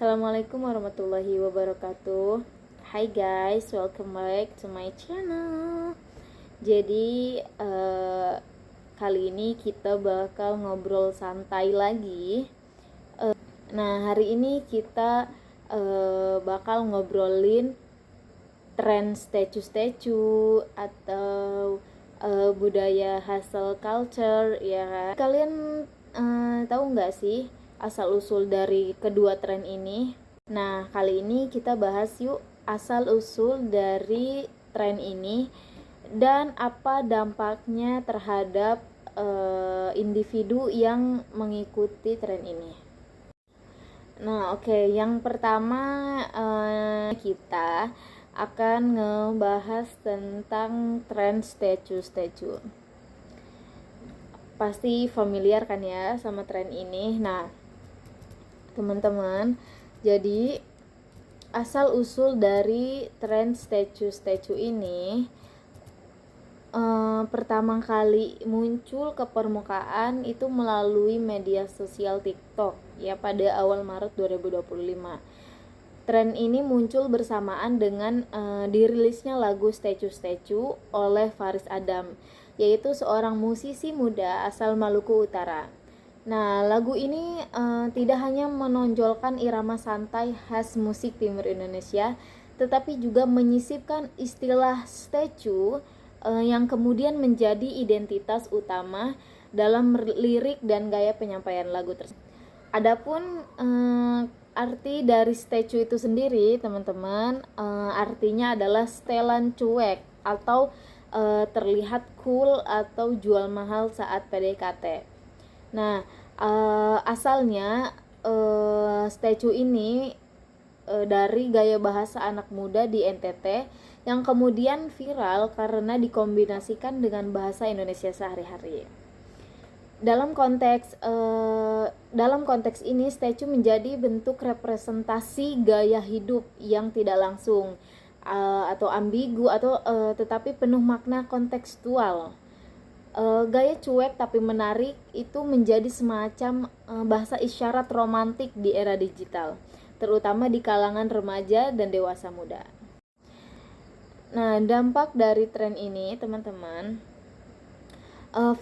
Assalamualaikum warahmatullahi wabarakatuh. Hai guys, welcome back to my channel. Jadi kali ini kita bakal ngobrol santai lagi. Nah, hari ini kita bakal ngobrolin tren statue-statue atau budaya hustle culture, ya kan? Kalian tahu nggak sih asal-usul dari kedua tren ini? Nah, kali ini kita bahas yuk asal-usul dari tren ini dan apa dampaknya terhadap individu yang mengikuti tren ini. Nah, oke. Yang pertama kita akan ngebahas tentang tren statue-statue. Pasti familiar kan ya sama tren ini. Nah, teman-teman, jadi asal usul dari tren statue ini pertama kali muncul ke permukaan itu melalui media sosial TikTok ya pada awal Maret 2025. Tren ini muncul bersamaan dengan dirilisnya lagu Statue oleh Faris Adam, yaitu seorang musisi muda asal Maluku Utara. Nah, lagu ini tidak hanya menonjolkan irama santai khas musik timur Indonesia, tetapi juga menyisipkan istilah statue yang kemudian menjadi identitas utama dalam lirik dan gaya penyampaian lagu tersebut. Adapun arti dari statue itu sendiri, teman-teman, artinya adalah setelan cuek atau terlihat cool atau jual mahal saat PDKT. Nah, asalnya statue ini dari gaya bahasa anak muda di NTT yang kemudian viral karena dikombinasikan dengan bahasa Indonesia sehari-hari. Dalam konteks ini, statue menjadi bentuk representasi gaya hidup yang tidak langsung atau ambigu atau tetapi penuh makna kontekstual. Gaya cuek tapi menarik itu menjadi semacam bahasa isyarat romantik di era digital, terutama di kalangan remaja dan dewasa muda. Nah, dampak dari tren ini, teman-teman,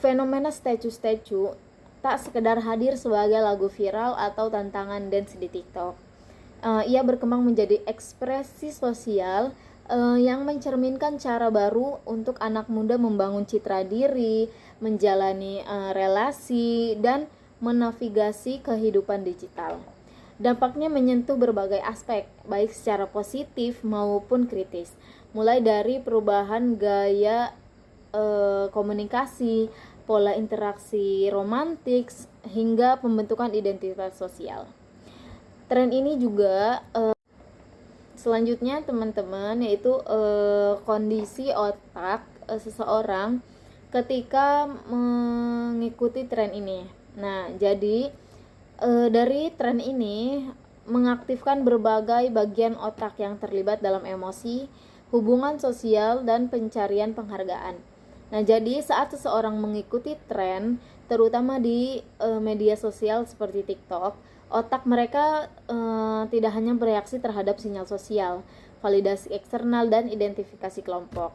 fenomena statue tak sekedar hadir sebagai lagu viral atau tantangan dance di TikTok. Ia berkembang menjadi ekspresi sosial yang mencerminkan cara baru untuk anak muda membangun citra diri, menjalani relasi, dan menavigasi kehidupan digital. Dampaknya menyentuh berbagai aspek, baik secara positif maupun kritis, mulai dari perubahan gaya komunikasi, pola interaksi romantik, hingga pembentukan identitas sosial. Tren ini juga selanjutnya, teman-teman, yaitu kondisi otak seseorang ketika mengikuti tren ini. Nah, jadi dari tren ini mengaktifkan berbagai bagian otak yang terlibat dalam emosi, hubungan sosial, dan pencarian penghargaan. Nah, jadi saat seseorang mengikuti tren, terutama di media sosial seperti TikTok, otak mereka tidak hanya bereaksi terhadap sinyal sosial, validasi eksternal, dan identifikasi kelompok.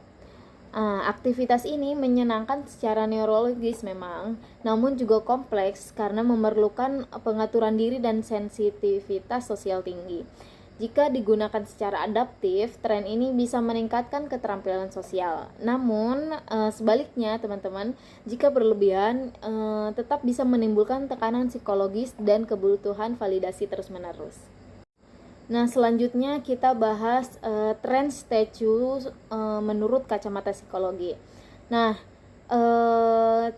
Aktivitas ini menyenangkan secara neurologis memang, namun juga kompleks karena memerlukan pengaturan diri dan sensitivitas sosial tinggi. Jika digunakan secara adaptif, tren ini bisa meningkatkan keterampilan sosial. Namun, sebaliknya, teman-teman, jika berlebihan, tetap bisa menimbulkan tekanan psikologis dan kebutuhan validasi terus-menerus. Nah, selanjutnya kita bahas tren statue menurut kacamata psikologi. Nah,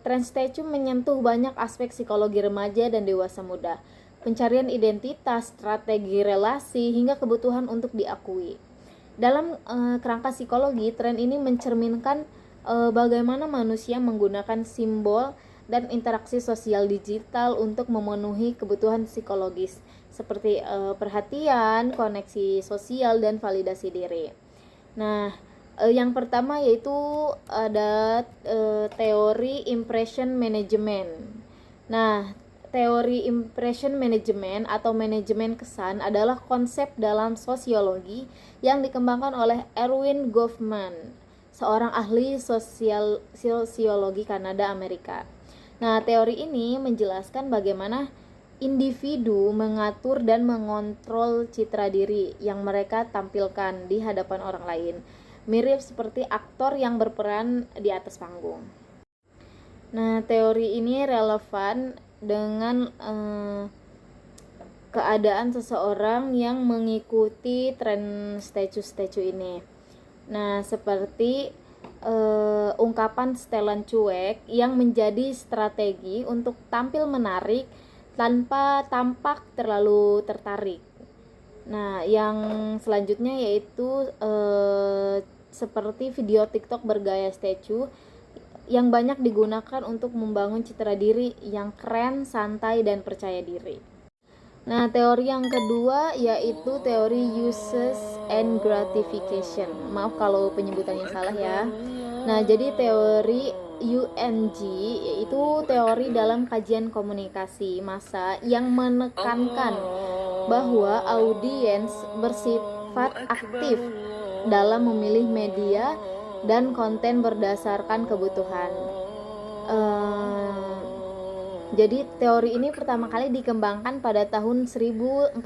tren statue menyentuh banyak aspek psikologi remaja dan dewasa muda. Pencarian identitas, strategi relasi, hingga kebutuhan untuk diakui. Dalam kerangka psikologi, tren ini mencerminkan bagaimana manusia menggunakan simbol dan interaksi sosial digital untuk memenuhi kebutuhan psikologis seperti perhatian, koneksi sosial, dan validasi diri. Nah, yang pertama yaitu ada teori impression management. Nah, teori impression management atau manajemen kesan adalah konsep dalam sosiologi yang dikembangkan oleh Erwin Goffman, seorang ahli sosiologi Kanada Amerika. Nah, teori ini menjelaskan bagaimana individu mengatur dan mengontrol citra diri yang mereka tampilkan di hadapan orang lain, mirip seperti aktor yang berperan di atas panggung. Nah, teori ini relevan dengan keadaan seseorang yang mengikuti tren statue ini. Nah, seperti ungkapan setelan cuek yang menjadi strategi untuk tampil menarik tanpa tampak terlalu tertarik. Nah, yang selanjutnya yaitu seperti video TikTok bergaya statue yang banyak digunakan untuk membangun citra diri yang keren, santai, dan percaya diri. Nah, teori yang kedua yaitu teori uses and gratification. Maaf kalau penyebutannya salah ya. Nah, jadi teori UNG yaitu teori dalam kajian komunikasi massa yang menekankan bahwa audiens bersifat aktif dalam memilih media dan konten berdasarkan kebutuhan. Jadi teori ini pertama kali dikembangkan pada tahun 1940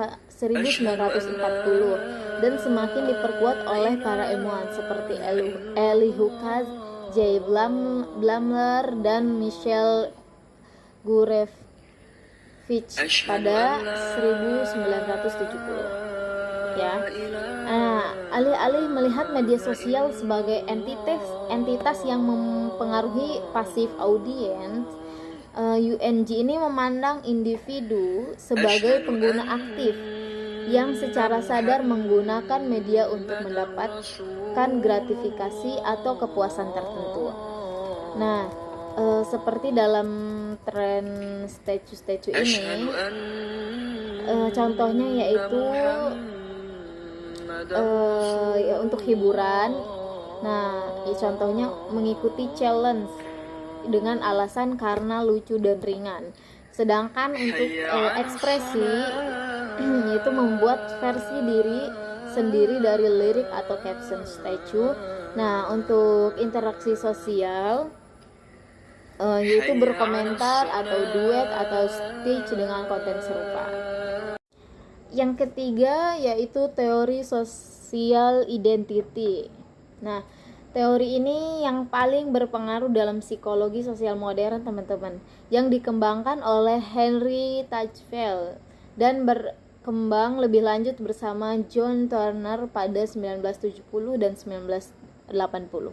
dan semakin diperkuat oleh para ilmuwan seperti Elihu J. Blumler dan Michel Gurevich pada 1970. Ya. Alih-alih melihat media sosial sebagai entitas yang mempengaruhi pasif audiens, UNG ini memandang individu sebagai pengguna aktif yang secara sadar menggunakan media untuk mendapatkan gratifikasi atau kepuasan tertentu. Nah, seperti dalam tren statue ini, contohnya yaitu ya untuk hiburan. Nah, contohnya mengikuti challenge dengan alasan karena lucu dan ringan. Sedangkan untuk ekspresi yaitu membuat versi diri sendiri dari lirik atau caption statue. Nah, untuk interaksi sosial yaitu berkomentar atau duet atau speech dengan konten serupa. Yang ketiga yaitu teori social identity. Nah, teori ini yang paling berpengaruh dalam psikologi sosial modern, teman-teman, yang dikembangkan oleh Henry Tajfel dan berkembang lebih lanjut bersama John Turner pada 1970 dan 1980.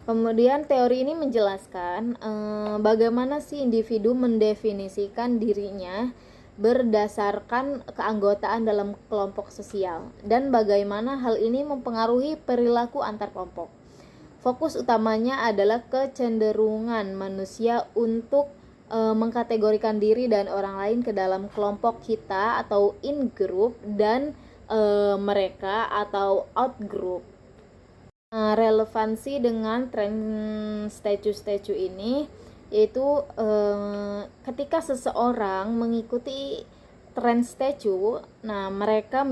Kemudian teori ini menjelaskan bagaimana sih individu mendefinisikan dirinya berdasarkan keanggotaan dalam kelompok sosial dan bagaimana hal ini mempengaruhi perilaku antar kelompok. Fokus utamanya adalah kecenderungan manusia untuk mengkategorikan diri dan orang lain ke dalam kelompok kita atau in group dan mereka atau out group. Relevansi dengan tren statue ini yaitu ketika seseorang mengikuti tren statue, nah mereka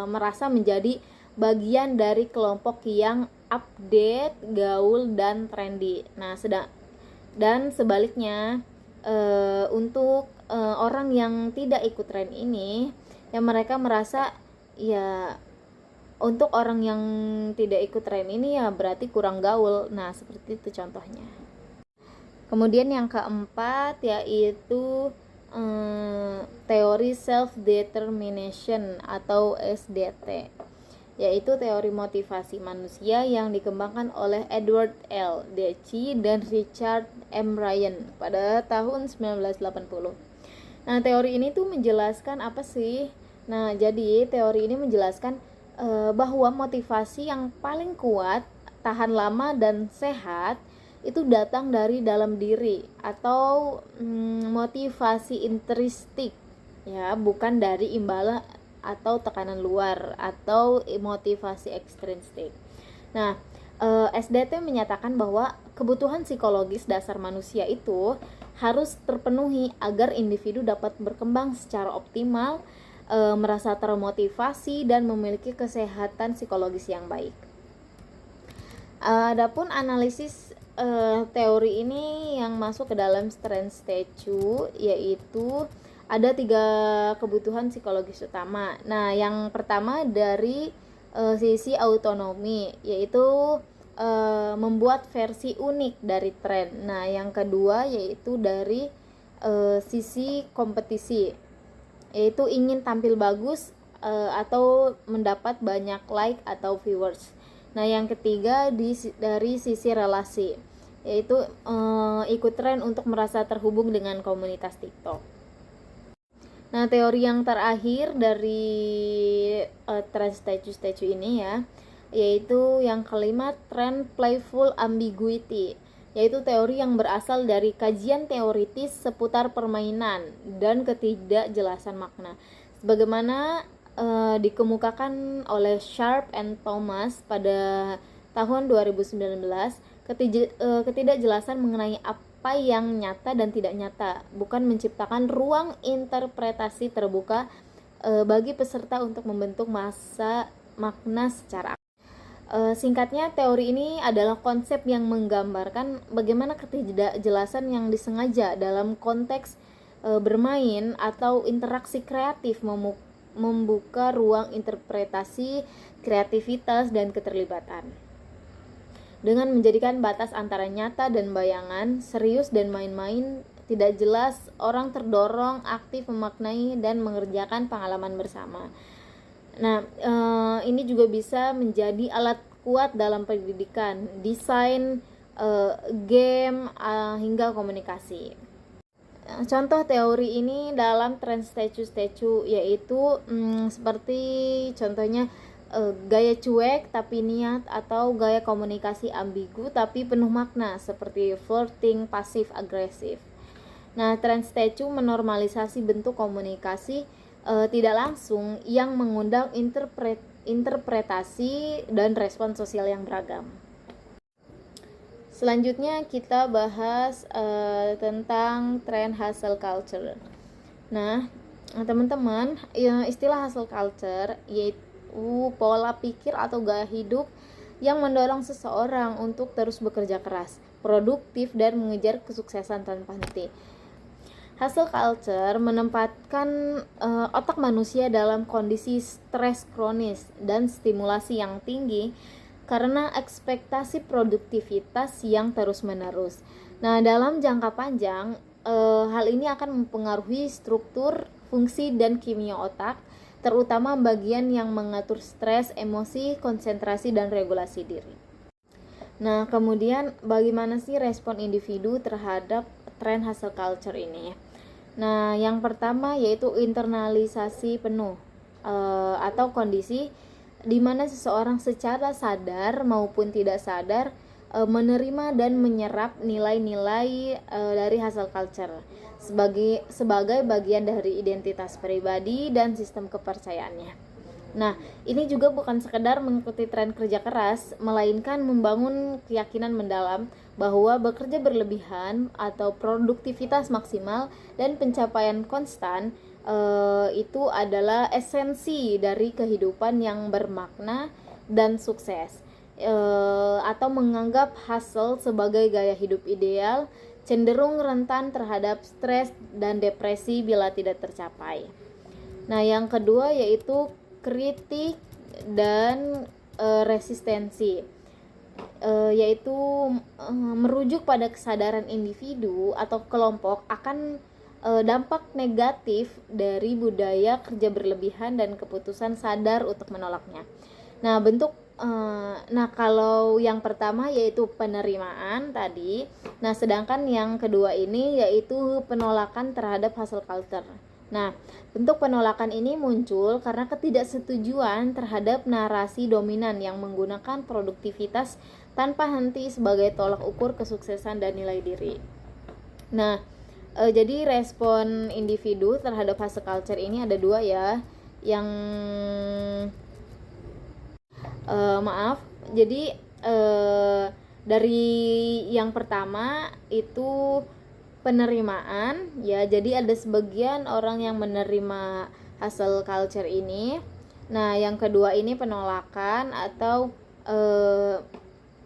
merasa menjadi bagian dari kelompok yang update, gaul, dan trendy. Nah, dan sebaliknya untuk orang yang tidak ikut tren ini, ya mereka merasa ya untuk orang yang tidak ikut tren ini ya berarti kurang gaul. Nah, seperti itu contohnya. Kemudian yang keempat yaitu teori self-determination atau SDT, yaitu teori motivasi manusia yang dikembangkan oleh Edward L. Deci dan Richard M. Ryan pada tahun 1980. Nah, teori ini tuh menjelaskan apa sih? Nah, jadi teori ini menjelaskan bahwa motivasi yang paling kuat, tahan lama, dan sehat itu datang dari dalam diri atau motivasi intrinsik, ya, bukan dari imbalan atau tekanan luar atau motivasi ekstrinsik. Nah, SDT menyatakan bahwa kebutuhan psikologis dasar manusia itu harus terpenuhi agar individu dapat berkembang secara optimal, merasa termotivasi dan memiliki kesehatan psikologis yang baik. Adapun analisis teori ini yang masuk ke dalam strength statue, yaitu ada 3 kebutuhan psikologis utama. Nah, yang pertama dari sisi autonomi, yaitu membuat versi unik dari tren. Nah, yang kedua yaitu dari sisi kompetisi, yaitu ingin tampil bagus atau mendapat banyak like atau viewers. Nah, yang ketiga dari sisi relasi, yaitu ikut tren untuk merasa terhubung dengan komunitas TikTok. Nah, teori yang terakhir dari trend statue ini ya, yaitu yang kelima, trend playful ambiguity, yaitu teori yang berasal dari kajian teoritis seputar permainan dan ketidakjelasan makna, sebagaimana dikemukakan oleh Sharp and Thomas pada tahun 2019. Ketidakjelasan mengenai apa yang nyata dan tidak nyata, bukan menciptakan ruang interpretasi terbuka bagi peserta untuk membentuk makna secara singkatnya, teori ini adalah konsep yang menggambarkan bagaimana ketidakjelasan yang disengaja dalam konteks bermain atau interaksi kreatif membuka ruang interpretasi, kreativitas, dan keterlibatan. Dengan menjadikan batas antara nyata dan bayangan, serius dan main-main tidak jelas, orang terdorong aktif memaknai dan mengerjakan pengalaman bersama. Nah, ini juga bisa menjadi alat kuat dalam pendidikan, desain, game, hingga komunikasi. Contoh teori ini dalam trend statue yaitu seperti contohnya gaya cuek tapi niat, atau gaya komunikasi ambigu tapi penuh makna seperti flirting pasif agresif. Nah, trend statue menormalisasi bentuk komunikasi tidak langsung yang mengundang interpretasi dan respon sosial yang beragam. Selanjutnya kita bahas tentang tren hustle culture. Nah, teman-teman, istilah hustle culture yaitu pola pikir atau gaya hidup yang mendorong seseorang untuk terus bekerja keras, produktif, dan mengejar kesuksesan tanpa henti. Hustle culture menempatkan otak manusia dalam kondisi stres kronis dan stimulasi yang tinggi karena ekspektasi produktivitas yang terus-menerus. Nah, dalam jangka panjang, hal ini akan mempengaruhi struktur, fungsi, dan kimia otak, terutama bagian yang mengatur stres, emosi, konsentrasi, dan regulasi diri. Nah, kemudian bagaimana sih respon individu terhadap tren hustle culture ini? Nah, yang pertama yaitu internalisasi penuh atau kondisi di mana seseorang secara sadar maupun tidak sadar menerima dan menyerap nilai-nilai dari hustle culture sebagai bagian dari identitas pribadi dan sistem kepercayaannya. Nah, ini juga bukan sekedar mengikuti tren kerja keras, melainkan membangun keyakinan mendalam bahwa bekerja berlebihan atau produktivitas maksimal dan pencapaian konstan itu adalah esensi dari kehidupan yang bermakna dan sukses, atau menganggap hustle sebagai gaya hidup ideal, cenderung rentan terhadap stres dan depresi bila tidak tercapai. Nah, yang kedua yaitu kritik dan resistensi, yaitu merujuk pada kesadaran individu atau kelompok akan dampak negatif dari budaya kerja berlebihan dan keputusan sadar untuk menolaknya. Nah, kalau yang pertama yaitu penerimaan tadi, nah sedangkan yang kedua ini yaitu penolakan terhadap hustle culture. Nah, bentuk penolakan ini muncul karena ketidaksetujuan terhadap narasi dominan yang menggunakan produktivitas tanpa henti sebagai tolak ukur kesuksesan dan nilai diri. Nah, jadi respon individu terhadap hustle culture ini ada dua ya. Jadi dari yang pertama itu penerimaan ya. Jadi ada sebagian orang yang menerima hustle culture ini. Nah, yang kedua ini penolakan atau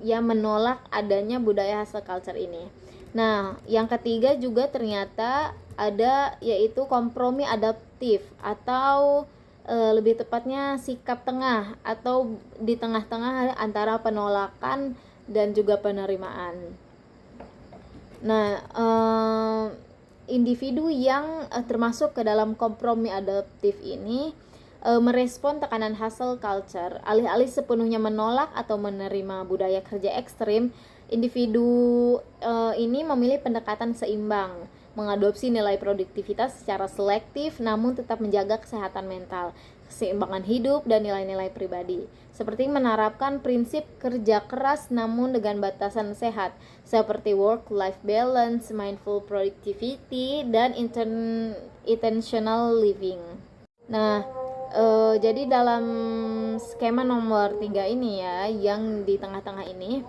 ya menolak adanya budaya hustle culture ini. Nah, yang ketiga juga ternyata ada, yaitu kompromi adaptif atau lebih tepatnya sikap tengah atau di tengah-tengah antara penolakan dan juga penerimaan. Nah, individu yang termasuk ke dalam kompromi adaptif ini merespon tekanan hustle culture. Alih-alih sepenuhnya menolak atau menerima budaya kerja ekstrim, individu ini memilih pendekatan seimbang, mengadopsi nilai produktivitas secara selektif namun tetap menjaga kesehatan mental, keseimbangan hidup, dan nilai-nilai pribadi. Seperti menerapkan prinsip kerja keras namun dengan batasan sehat, seperti work-life balance, mindful productivity, dan intentional living. Nah, jadi dalam skema nomor 3 ini ya, yang di tengah-tengah ini,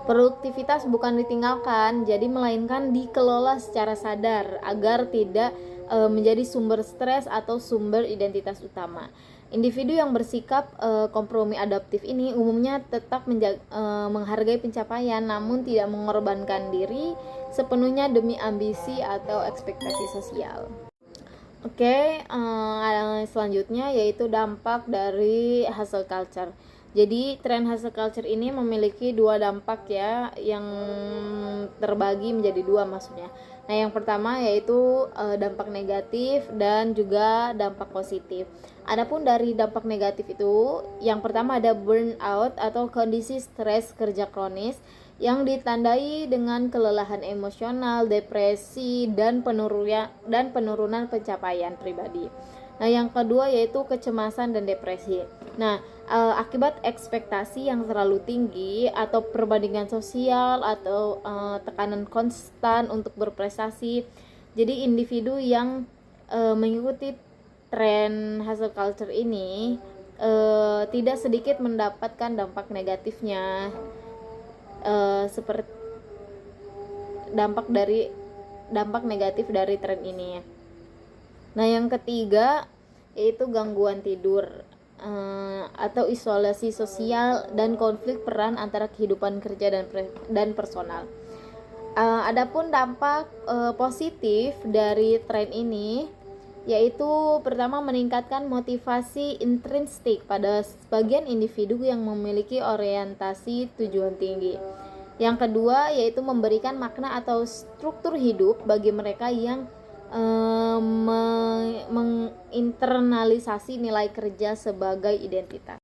produktivitas bukan ditinggalkan, jadi melainkan dikelola secara sadar agar tidak menjadi sumber stres atau sumber identitas utama. Individu yang bersikap kompromi adaptif ini umumnya tetap menghargai pencapaian namun tidak mengorbankan diri sepenuhnya demi ambisi atau ekspektasi sosial. Oke, selanjutnya yaitu dampak dari hustle culture. Jadi tren hustle culture ini memiliki dua dampak ya, yang terbagi menjadi dua maksudnya. Nah, yang pertama yaitu dampak negatif dan juga dampak positif. Adapun dari dampak negatif itu, yang pertama ada burnout atau kondisi stres kerja kronis yang ditandai dengan kelelahan emosional, depresi, dan penurunan pencapaian pribadi. Nah, yang kedua yaitu kecemasan dan depresi. Nah, akibat ekspektasi yang terlalu tinggi atau perbandingan sosial atau tekanan konstan untuk berprestasi. Jadi individu yang mengikuti tren hustle culture ini tidak sedikit mendapatkan dampak negatifnya, seperti dampak negatif dari tren ini. Nah, yang ketiga yaitu gangguan tidur atau isolasi sosial dan konflik peran antara kehidupan kerja dan personal. Adapun dampak positif dari tren ini yaitu pertama meningkatkan motivasi intrinsik pada sebagian individu yang memiliki orientasi tujuan tinggi. Yang kedua yaitu memberikan makna atau struktur hidup bagi mereka yang menginternalisasi nilai kerja sebagai identitas.